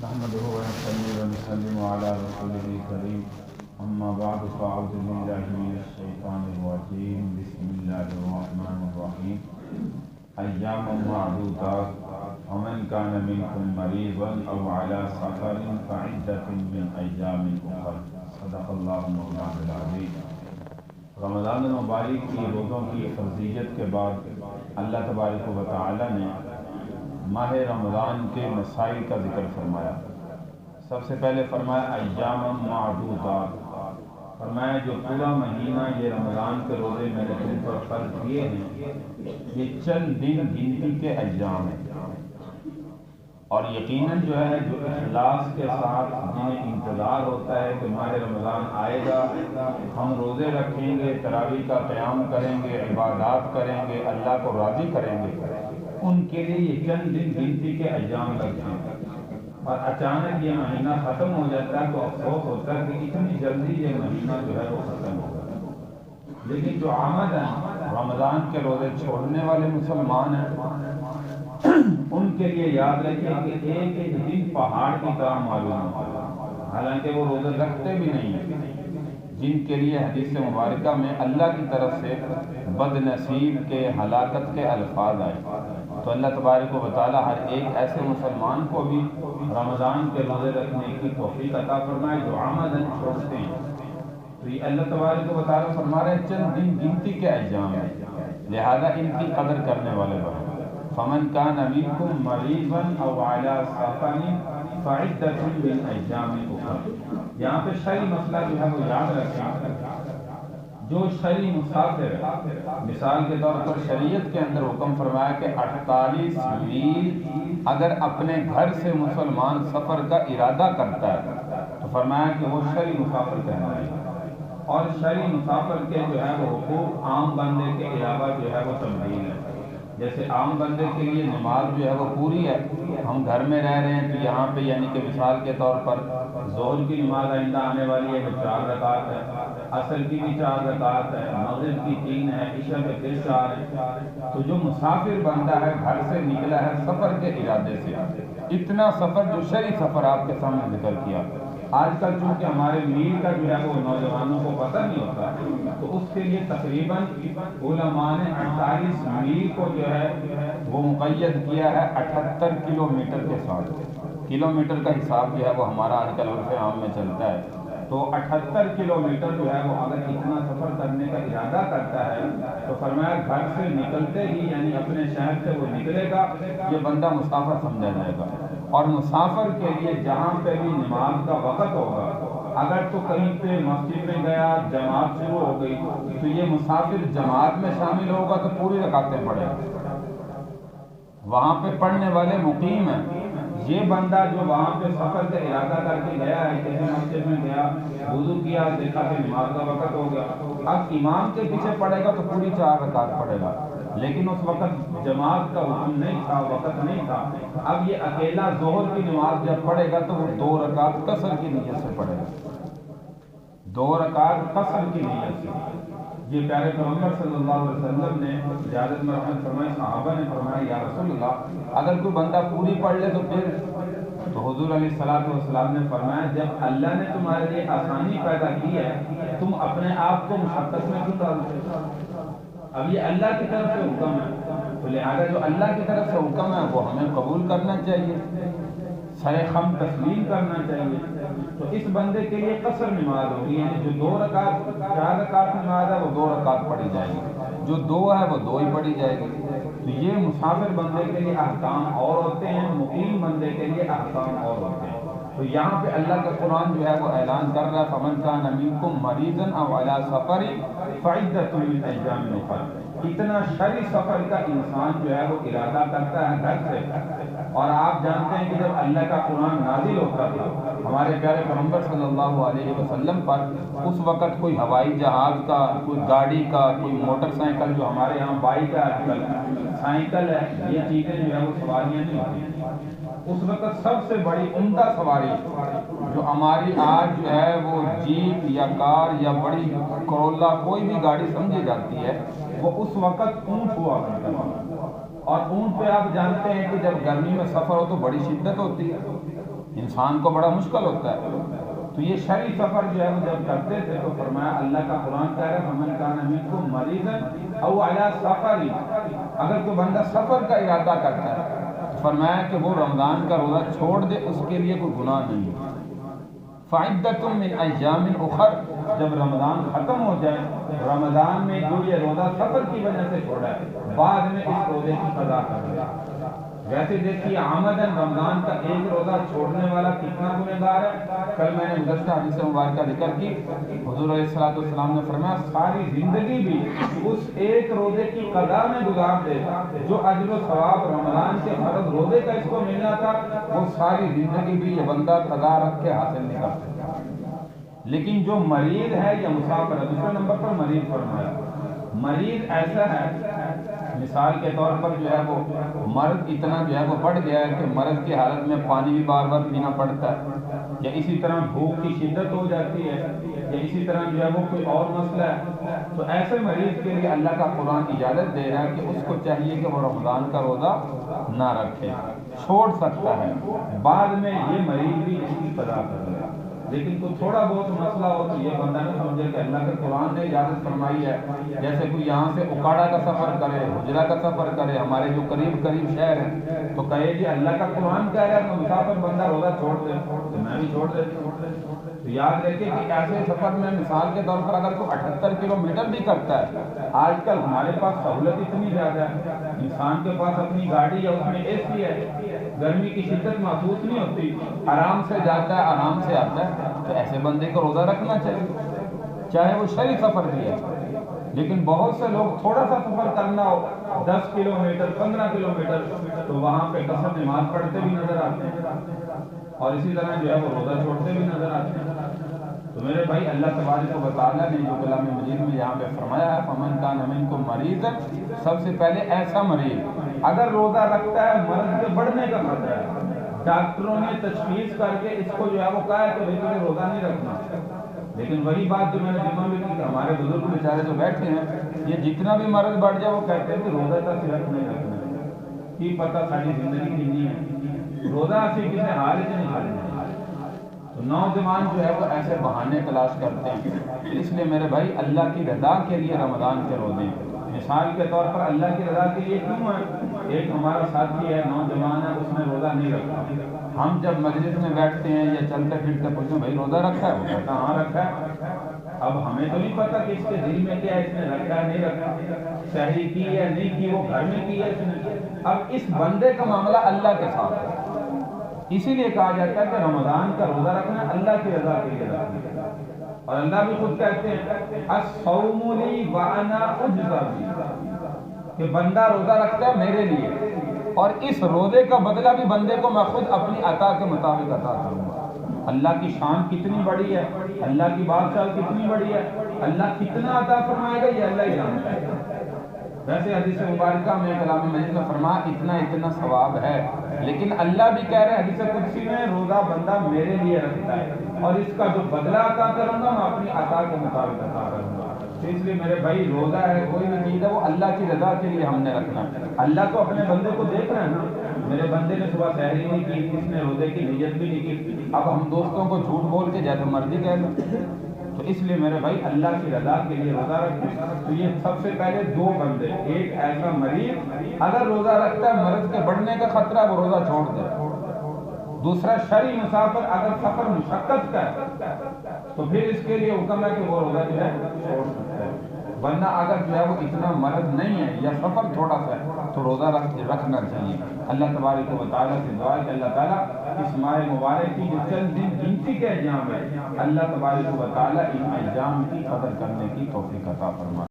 نحمده ونصلي ونسلم على رسوله الكريم اما بعد فاعوذ بالله من الشيطان الرجيم بسم الله الرحمن الرحيم اياما معدودات ومن كان منكم مريضا او على سفر فعدة من ايام اخر صدق الله مولانا العظيم۔ رمضان المبارک کی روزوں کی فرضیت کے بعد اللہ تبارک و تعالی نے ماہ رمضان کے مسائل کا ذکر فرمایا۔ سب سے پہلے فرمایا ایام معدودات، فرمایا جو پورا مہینہ یہ رمضان کے روزے میں نے تم پر فرض کیے ہیں یہ چند دن گنتی کے ایام ہیں، اور یقیناً جو ہے جو اخلاص کے ساتھ جنہیں انتظار ہوتا ہے کہ ماہ رمضان آئے گا، ہم روزے رکھیں گے، تراویح کا قیام کریں گے، عبادات کریں گے، اللہ کو راضی کریں گے، ان کے لیے یہ چند دن گنتی کے ایام لگتے ہیں، اور اچانک یہ مہینہ ختم ہو جاتا ہے تو افسوس ہوتا ہے کہ اتنی جلدی یہ مہینہ جو ہے وہ ختم ہو گیا۔ لیکن جو عمداً رمضان کے روزے چھوڑنے والے مسلمان ہیں ان کے لیے یاد رکھیں کہ ایک ایک دن پہاڑ کی طرح معلوم ہوتا ہے، حالانکہ وہ روزے رکھتے بھی نہیں ہیں، جن کے لیے حدیث مبارکہ میں اللہ کی طرف سے بد نصیب کے ہلاکت کے الفاظ آئے، تو اللہ تبارک و تعالی ہر ایک ایسے مسلمان کو بھی رمضان کے روزے رکھنے کی توفیق عطا فرمائے جو عمداً چھوڑتے ہیں۔ تو یہ اللہ تبارک و تعالی فرما رہے ہیں چند دن گنتی کے ایام ہیں، لہذا ان کی قدر کرنے والے بنو۔ فمن کان منکم مریضا او علی سفر فعدۃ من ایام اخر، یہاں پہ شرعی مسئلہ جو ہے وہ یاد رکھیں، جو شرعی مسافر ہے، مثال کے طور پر شریعت کے اندر حکم فرمایا کہ 48 میل اگر اپنے گھر سے مسلمان سفر کا ارادہ کرتا ہے تو فرمایا کہ وہ شرعی مسافر کہلائے گا، اور شرعی مسافر کے جو ہے وہ حقوق عام بندے کے علاوہ جو ہے وہ تبدیل ہے۔ جیسے عام بندے کے لیے نماز جو ہے وہ پوری ہے، ہم گھر میں رہ رہے ہیں تو یہاں پہ یعنی کہ مثال کے طور پر ظہر کی نماز آئندہ آنے والی ہے وہ 4 رکعت ہے، عصر کی بھی 4 رکعت ہے، مغرب کی 3 ہے، عشاء کے پھر 4 ہے۔ تو جو مسافر بندہ ہے گھر سے نکلا ہے سفر کے ارادے سے، اتنا سفر جو شرعی سفر آپ کے سامنے ذکر کیا، آج کل چونکہ ہمارے میل کا جو ہے وہ نوجوانوں کو پتہ نہیں ہوتا، تو اس کے لیے تقریباً علماء نے 48 میل کو جو ہے وہ مقید کیا ہے 78 کلومیٹر کے ساتھ۔ کلومیٹر کا حساب جو ہے وہ ہمارا آج کل عرف عام میں چلتا ہے، تو 78 کلومیٹر جو ہے وہ اگر اتنا سفر کرنے کا ارادہ کرتا ہے تو فرمایا گھر سے نکلتے ہی یعنی اپنے شہر سے وہ نکلے گا، یہ بندہ مسافر سمجھا جائے گا۔ اور مسافر کے لیے جہاں پہ بھی نماز کا وقت ہوگا، اگر تو کہیں پہ مسجد میں گیا جماعت شروع ہو گئی تو یہ مسافر جماعت میں شامل ہوگا تو پوری رکعتیں پڑھے گا، وہاں پہ پڑھنے والے مقیم ہیں۔ یہ بندہ جو وہاں پہ سفر کا ارادہ کر کے گیا ہے، کسی مسجد میں گیا، وضو کیا، دیکھا کہ نماز کا وقت ہو گیا، اب امام کے پیچھے پڑھے گا تو پوری 4 رکعت پڑھے گا، لیکن اس وقت جماعت کا حکم نہیں تھا، وقت نہیں تھا، اب یہ اکیلا ظہر کی نماز جب پڑھے گا تو وہ 2 رکعت قصر کی نیت سے پڑھے گا، 2 رکعت قصر کی نیت سے۔ یہ پیارے پیغمبر صلی اللہ علیہ وسلم نے اجازت مرحمت فرمائی، صحابہ نے فرمایا یا رسول اللہ اگر کوئی بندہ پوری پڑھ لے تو پھر؟ تو حضور علیہ السلام نے فرمایا جب اللہ نے تمہارے لیے آسانی پیدا کی ہے تم اپنے آپ کو مشقت میں کیوں ڈالتے ہو؟ اب یہ اللہ کی طرف سے حکم ہے، تو لہٰذا جو اللہ کی طرف سے حکم ہے وہ ہمیں قبول کرنا چاہیے، سر خم تسلیم کرنا چاہیے۔ تو اس بندے کے لیے قصر نماز ہوگی، یعنی جو 2 رکعت 4 رکعت نماز ہے وہ 2 رکعت پڑھی جائے گی، جو 2 ہے وہ 2 ہی پڑھی جائے گی۔ تو یہ مسافر بندے کے لیے احکام اور ہوتے ہیں، مقیم بندے کے لیے احکام اور ہوتے ہیں۔ تو یہاں پہ اللہ کا قرآن جو ہے وہ اعلان کر رہا ہے فمن کان منکم مریضا او علی سفر فعدۃ من ایام اخر، اتنا شرعی سفر کا انسان جو ہے وہ ارادہ کرتا ہے گھر سے۔ اور آپ جانتے ہیں کہ جب اللہ کا قرآن نازل ہوتا تھا ہمارے پیارے پیغمبر صلی اللہ علیہ وسلم پر، اس وقت کوئی ہوائی جہاز کا، کوئی گاڑی کا، کوئی موٹر سائیکل، جو ہمارے یہاں بائک ہے آج کل، سائیکل ہے، یہ چیزیں جو ہے وہ سواریاں نہیں ہوتی۔ اس وقت سب سے بڑی عمدہ سواری جو ہماری آج جو ہے وہ جیپ یا کار یا بڑی کرولا کوئی بھی گاڑی سمجھی جاتی ہے، وہ اس وقت اونٹ ہوا کرتا تھا۔ اور اونٹ پہ آپ جانتے ہیں کہ جب گرمی میں سفر ہو تو بڑی شدت ہوتی ہے، انسان کو بڑا مشکل ہوتا ہے، تو یہ شرعی سفر جو ہے وہ جب کرتے تھے تو فرمایا اللہ کا قرآن کہہ رہا ہے فمن کان منکم مریضا او علی سفر، اگر کوئی بندہ سفر کا ارادہ کرتا ہے تو فرمایا کہ وہ رمضان کا روزہ چھوڑ دے، اس کے لیے کوئی گناہ نہیں ہے۔ فعدۃ من ایام اخر، جب رمضان ختم ہو جائے، رمضان میں جو یہ روزہ سفر کی وجہ سے چھوڑا ہے بعد میں اس روزے کی قضا کر لے۔ ویسے دیکھیے آمدن رمضان کا ایک روزہ چھوڑنے والا کتنا گنہگار ہے۔ کل میں نے گزشتہ حدیث مبارکہ ذکر کی، حضور علیہ الصلوۃ والسلام نے فرمایا ساری زندگی بھی اس ایک روزے کی قضا میں گزار دے، جو اجر و ثواب رمضان کے فرض روزے کا اس کو ملنا تھا وہ ساری زندگی بھی یہ بندہ قضا رکھ کے حاصل نہیں کر سکتا۔ لیکن جو مریض ہے یا مسافر ہے، دوسرے نمبر پر مریض فرمایا، مریض ایسا ہے مثال کے طور پر جو ہے وہ مرض اتنا جو ہے وہ بڑھ گیا ہے کہ مرض کی حالت میں پانی بھی بار بار پینا پڑتا ہے، یا اسی طرح بھوک کی شدت ہو جاتی ہے، یا اسی طرح جو ہے وہ کوئی اور مسئلہ ہے، تو ایسے مریض کے لیے اللہ کا قرآن اجازت دے رہا ہے کہ اس کو چاہیے کہ وہ رمضان کا روزہ نہ رکھے، چھوڑ سکتا ہے، بعد میں یہ مریض بھی اس کی قضا کر لے۔ لیکن کوئی تھوڑا بہت مسئلہ ہو تو یہ بندہ نہ سمجھے کہ اللہ کے قرآن نے اجازت فرمائی ہے، جیسے کوئی یہاں سے اکاڑا کا سفر کرے، حجرہ کا سفر کرے، ہمارے جو قریب شہر ہیں، تو کہے کہ اللہ کا قرآن کہہ رہا ہے کہ مسافر بندہ روزہ چھوڑ دے تو میں بھی چھوڑ دیتا ہوں۔ تو یاد رکھیں کہ ایسے سفر میں مثال کے طور پر اگر کوئی 78 کلومیٹر بھی کرتا ہے، آج کل ہمارے پاس سہولت اتنی زیادہ ہے، انسان کے پاس اپنی گاڑی ہے، اس میں اے سی ہے، گرمی کی شدت محسوس نہیں ہوتی، آرام سے جاتا ہے آرام سے آتا ہے، تو ایسے بندے کو روزہ رکھنا چاہیے، چاہے وہ شرعی سفر بھی ہے۔ لیکن بہت سے لوگ تھوڑا سا سفر کرنا ہو 10 کلومیٹر 15 کلومیٹر تو وہاں پہ قسم نماز پڑھتے بھی نظر آتے ہیں، اور اسی طرح جو ہے وہ روزہ چھوڑتے بھی نظر آتے ہیں۔ تو میرے بھائی اللہ تبارک و تعالیٰ نے جو کلام مجید میں یہاں پہ فرمایا ہے فمن کان منکم مریضا، سب سے پہلے ایسا مریض اگر روزہ رکھتا ہے مرض کے بڑھنے کا خطرہ ہے، ڈاکٹروں نے تشخیص کر کے اس کو جو ہے وہ کہا ہے کہ تمہیں روزہ نہیں رکھنا، لیکن وہی بات جو میں نے جمعہ میں کی کہ ہمارے بزرگ بیچارے جو بیٹھے ہیں یہ جتنا بھی مرض بڑھ جائے وہ کہتے ہیں کہ روزہ کا صرف نہیں رکھنا، کی پتہ ساری زندگی کی ہے روزہ اسی کسی حال سے نہیں کرنا۔ تو نوجوان جو ہے وہ ایسے بہانے تلاش کرتے ہیں، اس لیے میرے بھائی اللہ کی رضا کے لیے رمضان کے روزے مثال کے طور پر اللہ کی رضا کے لیے کیوں ہے؟ ایک ہمارا ساتھی ہے نوجوان ہے، اس نے روزہ نہیں رکھا، ہم جب مجلس میں بیٹھتے ہیں یا چلتے پھرتے پوچھتے ہیں بھائی روزہ رکھا ہے؟ وہ کہتا ہاں رکھا ہے۔ اب ہمیں تو نہیں پتا کہ اس کے دل میں کیا ہے، اس نے رکھا ہے نہیں رکھا، صحیح کی ہے نہیں کی، وہ گھر میں کی ہے اس نے۔ اب اس بندے کا معاملہ اللہ کے ساتھ ہے، اسی لیے کہا جاتا ہے کہ رمضان کا روزہ رکھنا اللہ کی رضا کے لیے رکھنا، اور اللہ بھی خود کہتے ہیں الصوم لی وانا اجزی بہ، کہ بندہ روزہ رکھتا ہے میرے لیے اور اس روزے کا بدلہ بھی بندے کو میں خود اپنی عطا کے مطابق عطا کروں گا۔ اللہ کی شان کتنی بڑی ہے، اللہ کی بادشاہ کتنی بڑی ہے، اللہ کتنا عطا فرمائے گا یہ اللہ ہی جانتا ہے۔ ویسے حدیث مبارکہ میں کلام مجید میں فرمایا اتنا اتنا ثواب ہے، لیکن اللہ بھی کہہ رہے ہیں حدیث قدسی میں روزہ بندہ میرے لیے رکھتا ہے اور اس کا جو بدلہ عطا کروں گا میں اپنی عطا کے مطابق عطا کروں گا۔ تو اس لیے میرے بھائی روزہ ہے کوئی بھی چیز ہے وہ اللہ کی رضا کے لیے ہم نے رکھنا ہے۔ اللہ تو اپنے بندے کو دیکھ رہے ہیں نا، میرے بندے نے صبح سحری نہیں کی، اس نے روزے کی نیت بھی نہیں کی، اب ہم دوستوں کو جھوٹ بول کے جیسے مرضی کہہ لیں، تو اس لیے میرے بھائی اللہ کی رضا کے لیے روزہ رکھیں۔ تو یہ سب سے پہلے دو بندے، ایک ایسا مریض اگر روزہ رکھتا ہے مرض کے بڑھنے کا خطرہ وہ روزہ چھوڑ دے، دوسرا شرعی مسافر اگر سفر مشقت کا ہے تو پھر اس کے لیے حکم ہے کہ وہ روزہ جو ہے چھوڑ سکتا ہے، ورنہ اگر جو ہے وہ اتنا مرض نہیں ہے یا سفر تھوڑا سا ہے تو روزہ رکھنا چاہیے۔ اللہ تبارک و تعالیٰ سے دعا ہے کہ اللہ تعالیٰ اس ماہ مبارک کی جو چند دن گنتی کے ایام ہے اللہ تبارک و تعالیٰ ان ایام کی قدر کرنے کی توفیق عطا فرمائے۔